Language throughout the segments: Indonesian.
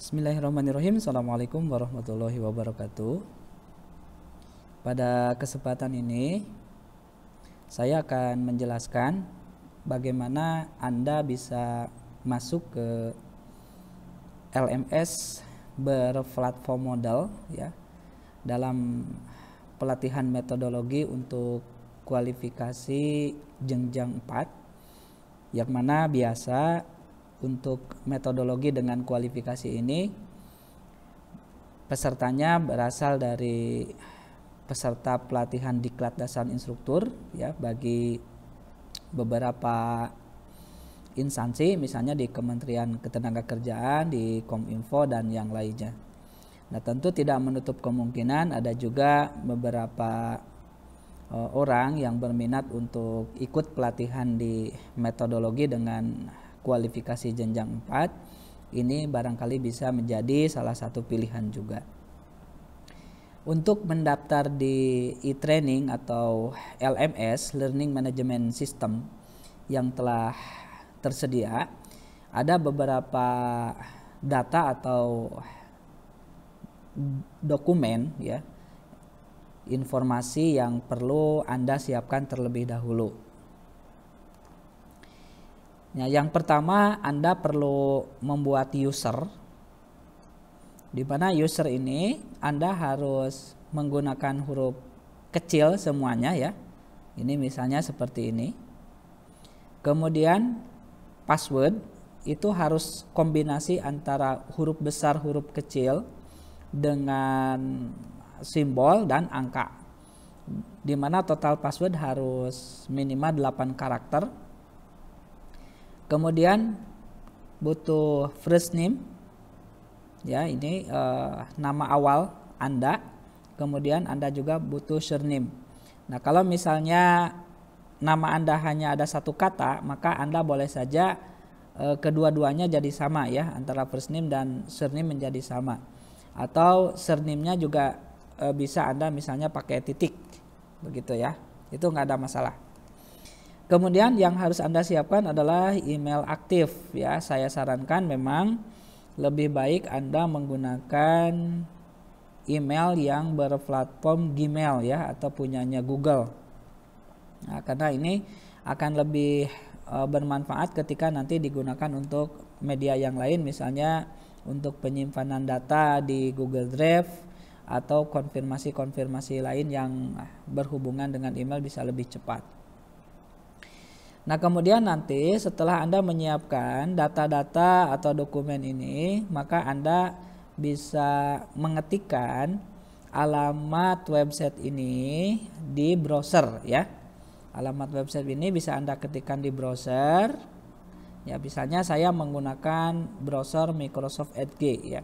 Bismillahirrahmanirrahim. Assalamualaikum warahmatullahi wabarakatuh. Pada kesempatan ini saya akan menjelaskan bagaimana Anda bisa masuk ke LMS berplatform model ya, dalam pelatihan metodologi untuk kualifikasi jenjang 4, yang mana biasa untuk metodologi dengan kualifikasi ini pesertanya berasal dari peserta pelatihan diklat dasar instruktur ya, bagi beberapa instansi, misalnya di Kementerian Ketenagakerjaan, di Kominfo dan yang lainnya. Nah, tentu tidak menutup kemungkinan ada juga beberapa orang yang berminat untuk ikut pelatihan di metodologi dengan kualifikasi jenjang 4. Ini barangkali bisa menjadi salah satu pilihan juga. Untuk mendaftar di e-training atau LMS, Learning Management System, yang telah tersedia, ada beberapa data atau dokumen ya, informasi yang perlu Anda siapkan terlebih dahulu. Nah, yang pertama, Anda perlu membuat user, di mana user ini Anda harus menggunakan huruf kecil semuanya ya. Ini misalnya seperti ini. Kemudian password itu harus kombinasi antara huruf besar, huruf kecil dengan simbol dan angka, di mana total password harus minimal 8 karakter. Kemudian butuh first name ya, ini nama awal Anda. Kemudian Anda juga butuh surname. Nah, kalau misalnya nama Anda hanya ada satu kata, maka Anda boleh saja kedua-duanya jadi sama ya, antara first name dan surname menjadi sama. Atau surname-nya juga bisa Anda misalnya pakai titik begitu ya, itu nggak ada masalah. Kemudian yang harus Anda siapkan adalah email aktif ya. Saya sarankan memang lebih baik Anda menggunakan email yang berplatform Gmail ya, atau punyanya Google. Nah, karena ini akan lebih bermanfaat ketika nanti digunakan untuk media yang lain, misalnya untuk penyimpanan data di Google Drive atau konfirmasi-konfirmasi lain yang berhubungan dengan email bisa lebih cepat. Nah, kemudian nanti setelah Anda menyiapkan data-data atau dokumen ini, maka Anda bisa mengetikkan alamat website ini di browser ya. Alamat website ini bisa Anda ketikkan di browser. Ya, misalnya saya menggunakan browser Microsoft Edge ya.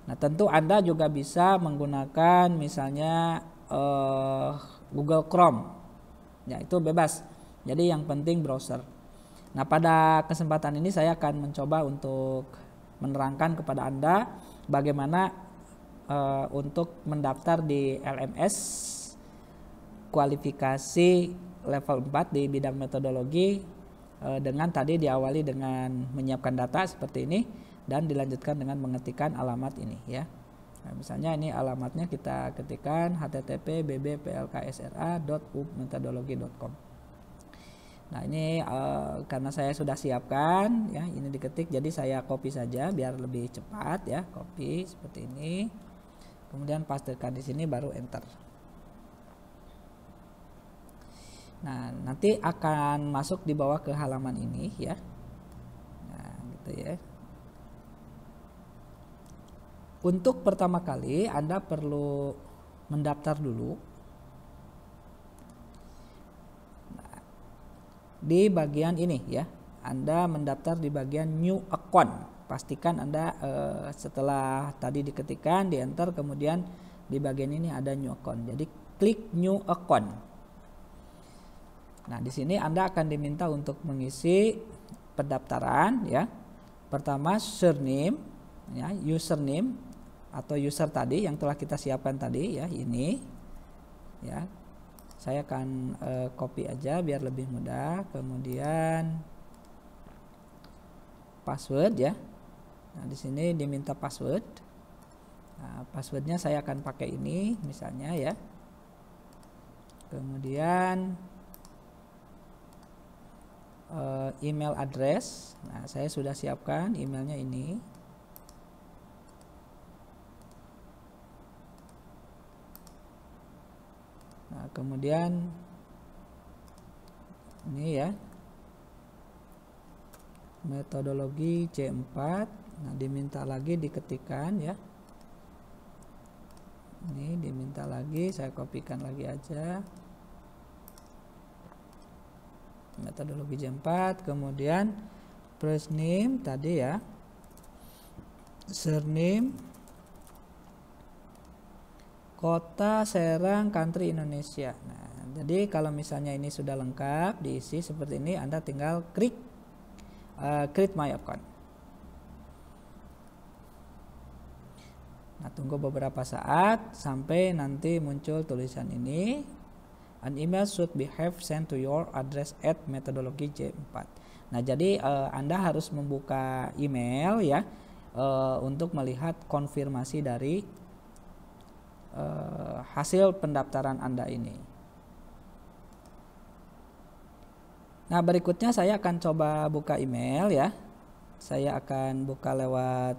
Nah, tentu Anda juga bisa menggunakan misalnya Google Chrome. Ya, itu bebas. Jadi yang penting browser. Nah, pada kesempatan ini saya akan mencoba untuk menerangkan kepada Anda bagaimana untuk mendaftar di LMS kualifikasi level 4 di bidang metodologi, dengan tadi diawali dengan menyiapkan data seperti ini dan dilanjutkan dengan mengetikkan alamat ini ya. Nah, misalnya ini alamatnya kita ketikkan http://bbplksra.ubmetodologi.com. Nah, ini karena saya sudah siapkan ya, ini diketik, jadi saya copy saja biar lebih cepat ya. Copy seperti ini. Kemudian pastekan di sini baru enter. Nah, nanti akan masuk di bawah ke halaman ini ya. Nah, gitu ya. Untuk pertama kali Anda perlu mendaftar dulu. Di bagian ini ya, Anda mendaftar di bagian new account. Pastikan Anda setelah tadi diketikkan, di enter, kemudian di bagian ini ada new account. Jadi klik new account. Nah, di sini Anda akan diminta untuk mengisi pendaftaran ya. Pertama surname ya, username atau user tadi yang telah kita siapkan tadi ya, ini ya. Saya akan copy aja biar lebih mudah. Kemudian password ya. Nah, di sini diminta password. Nah, passwordnya saya akan pakai ini misalnya ya. Kemudian email address. Nah, saya sudah siapkan emailnya ini. Nah, kemudian ini ya, metodologi C4. Nah, diminta lagi diketikkan ya. Ini diminta lagi, saya kopikan lagi aja. Metodologi C4, kemudian first name tadi ya, surname, kota, Serang, country Indonesia. Nah, jadi kalau misalnya ini sudah lengkap diisi seperti ini, Anda tinggal klik create my account. Nah, tunggu beberapa saat sampai nanti muncul tulisan ini. An email should be have sent to your address at metodologi J4. Nah, jadi Anda harus membuka email ya untuk melihat konfirmasi dari hasil pendaftaran Anda ini. Nah, berikutnya saya akan coba buka email ya. Saya akan buka lewat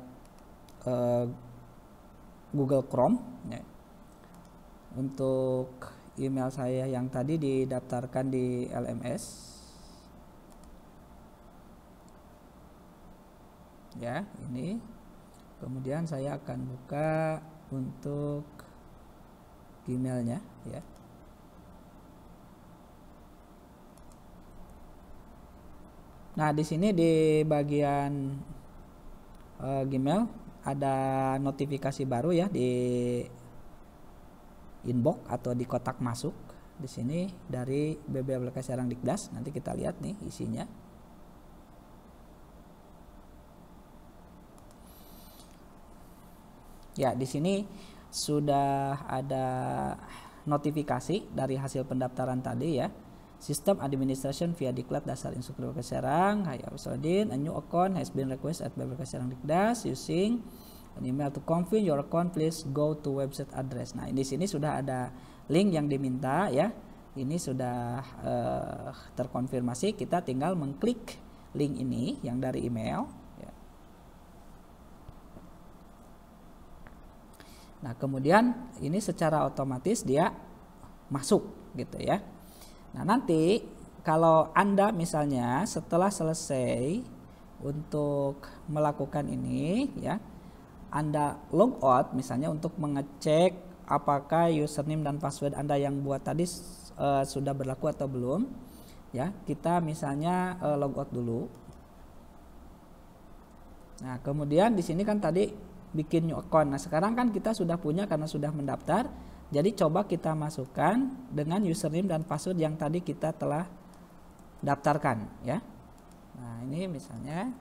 Google Chrome ya. Untuk email saya yang tadi didaftarkan di LMS ya, ini. Kemudian saya akan buka untuk Gmailnya ya. Nah, di sini di bagian Gmail ada notifikasi baru ya di inbox atau di kotak masuk di sini dari BB Aplikasi Serang Dikdas. Nanti kita lihat nih isinya. Ya, di sini sudah ada notifikasi dari hasil pendaftaran tadi ya. System administration via Diklat Dasar Instruktur Aplikasi Serang. Hai Absodin, a new account has been requested at BB Aplikasi Serang Dikdas using an email to confirm your account, please go to website address. Nah, di sini sudah ada link yang diminta ya. Ini sudah terkonfirmasi. Kita tinggal mengklik link ini yang dari email. Ya. Nah, kemudian ini secara otomatis dia masuk gitu ya. Nah, nanti kalau Anda misalnya setelah selesai untuk melakukan ini ya, Anda log out misalnya untuk mengecek apakah username dan password Anda yang buat tadi sudah berlaku atau belum ya. Kita misalnya log out dulu. Nah, kemudian di sini kan tadi bikin new account. Nah, sekarang kan kita sudah punya karena sudah mendaftar. Jadi coba kita masukkan dengan username dan password yang tadi kita telah daftarkan ya. Nah, ini misalnya.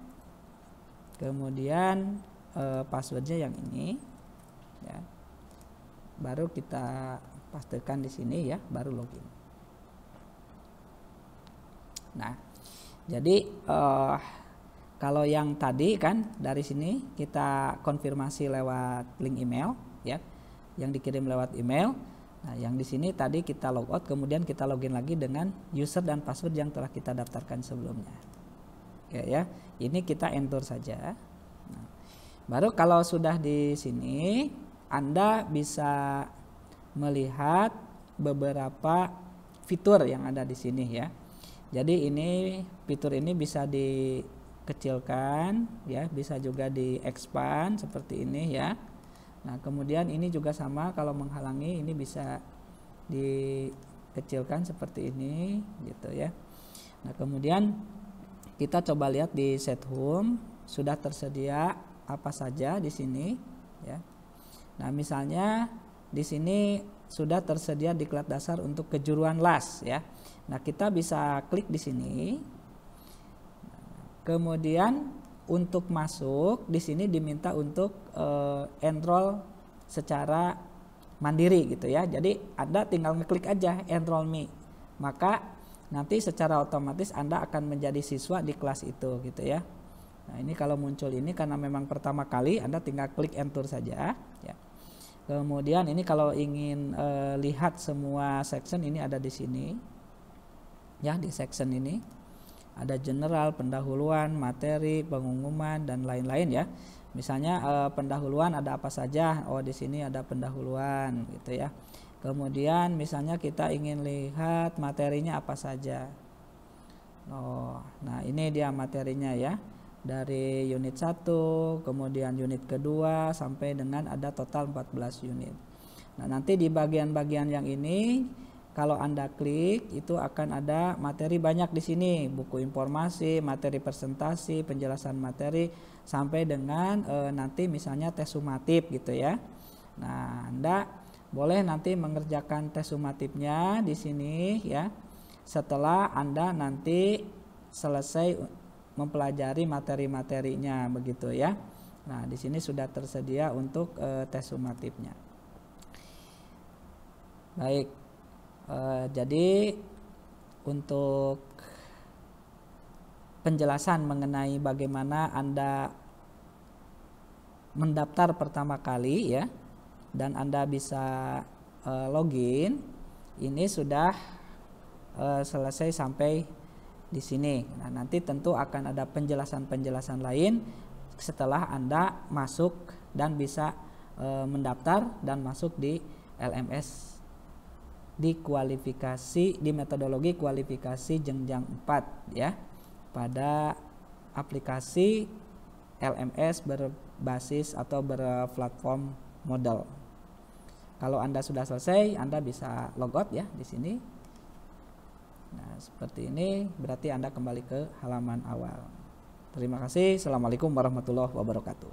Kemudian passwordnya yang ini ya. Baru kita pastikan di sini ya, baru login. Nah, jadi kalau yang tadi kan dari sini kita konfirmasi lewat link email ya, yang dikirim lewat email. Nah, yang di sini tadi kita logout, kemudian kita login lagi dengan user dan password yang telah kita daftarkan sebelumnya. Ya, ini kita enter saja. Nah, baru kalau sudah di sini Anda bisa melihat beberapa fitur yang ada di sini ya. Jadi ini fitur ini bisa dikecilkan ya, bisa juga di-expand seperti ini ya. Nah, kemudian ini juga sama, kalau menghalangi ini bisa dikecilkan seperti ini gitu ya. Nah, kemudian kita coba lihat di set home sudah tersedia apa saja di sini ya. Nah, misalnya di sini sudah tersedia diklat dasar untuk kejuruan las ya. Nah, kita bisa klik di sini. Kemudian untuk masuk di sini diminta untuk enroll secara mandiri gitu ya. Jadi Anda tinggal ngeklik aja enroll me. Maka nanti secara otomatis Anda akan menjadi siswa di kelas itu gitu ya. Nah, ini kalau muncul ini karena memang pertama kali, Anda tinggal klik enter saja ya. Kemudian ini kalau ingin lihat semua section, ini ada di sini. Ya, di section ini ada general, pendahuluan, materi, pengumuman dan lain-lain ya. Misalnya pendahuluan ada apa saja? Oh, di sini ada pendahuluan gitu ya. Kemudian misalnya kita ingin lihat materinya apa saja. Oh, nah ini dia materinya ya. Dari unit 1, kemudian unit kedua sampai dengan ada total 14 unit. Nah, nanti di bagian-bagian yang ini kalau Anda klik itu akan ada materi banyak di sini, buku informasi, materi presentasi, penjelasan materi sampai dengan nanti misalnya tes sumatif gitu ya. Nah, Anda boleh nanti mengerjakan tes sumatifnya di sini ya. Setelah Anda nanti selesai mempelajari materi-materinya begitu ya. Nah, di sini sudah tersedia untuk tes sumatifnya. Baik. Jadi untuk penjelasan mengenai bagaimana Anda mendaftar pertama kali ya, dan Anda bisa login, ini sudah selesai sampai di sini. Nah, nanti tentu akan ada penjelasan-penjelasan lain setelah Anda masuk dan bisa mendaftar dan masuk di LMS di kualifikasi, di metodologi kualifikasi jenjang 4 ya, pada aplikasi LMS berbasis atau berplatform Moodle. Kalau Anda sudah selesai, Anda bisa logout ya di sini. Nah, seperti ini berarti Anda kembali ke halaman awal. Terima kasih. Assalamualaikum warahmatullahi wabarakatuh.